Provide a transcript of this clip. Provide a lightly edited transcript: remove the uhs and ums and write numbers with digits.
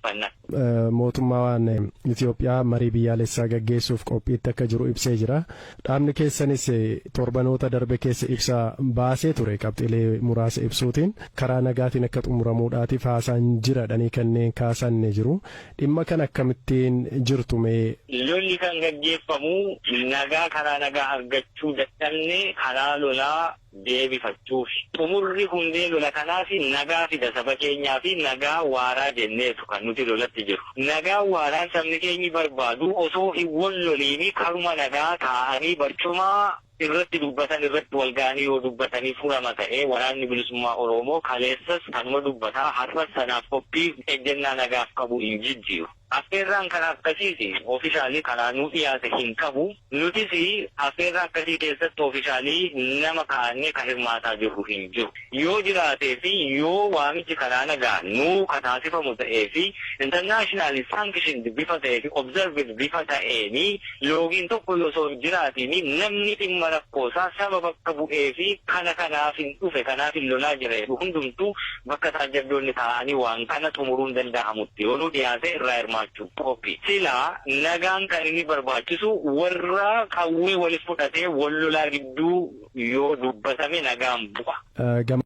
xiyyeeffanna. Mootummaan Itoophiyaa marii biyyaalessaa gaggeessuuf qophiitti akka jiru ibsee jira. Dhaabni keessanis torbanoota darbe keessa ibsa baasee ture qabxiilee muraasa ibsuutiin karaa nagaatiin akka xumuramuudhaatiif haasaan jiradhanii kanneen kaasanne jiru. Dhimma kan akkamittiin jirtu mee? Lolli kan gaggeeffamu nagaa karaa nagaa argachuu dadhabne karaa lolaa deebifachuuf xumurri hundee lola kanaaf nagaa fida saba keenyaa fi nagaa waaraa jenneetu kan nuti lolatti jiru. Nagaa waaraa sabni keenyi barbaadu osoo hin wal loliini karuma nagaa taa'anii barcuma irratti dubbatan irratti wal ga'anii yoo dubbatanii furama ta'ee waraanni bilisummaa Oromoo kaleessas kanuma dubbataa har'a sanaaf qophii ejjennaa nagaaf qabu hin jijjiiru. Affeerraan kan akkasiiti oofishaalii karaa nuu dhiyaate hin qabu. Nutis affeerraa akkasii keessatti oofishaalii nama kaa'annee kan hirmaataa jirru hin jiru. Yoo jiraatee fi yoo waamichi karaa nagaa nuu kataasifamu ta'ee fi international sanction bifa ta'ee fi observed bifa ta'eeni loogiin tokko osoo jiraatiin namni dhimma rakkoosaa saba bakka bu'ee fi kanaaf hin dhufe kanaaf hin lolaa jira hundumtuu bakka taajjabdoonni taa'anii waan kana xumuruun danda'amutti yoo nu dhiyaate irraa hirmaachuu qophii. Silaa nagaan kan inni barbaachisu warra qawwee waliif fudhatee wal lolaa gidduu yoo dubbatame nagaan bu'a.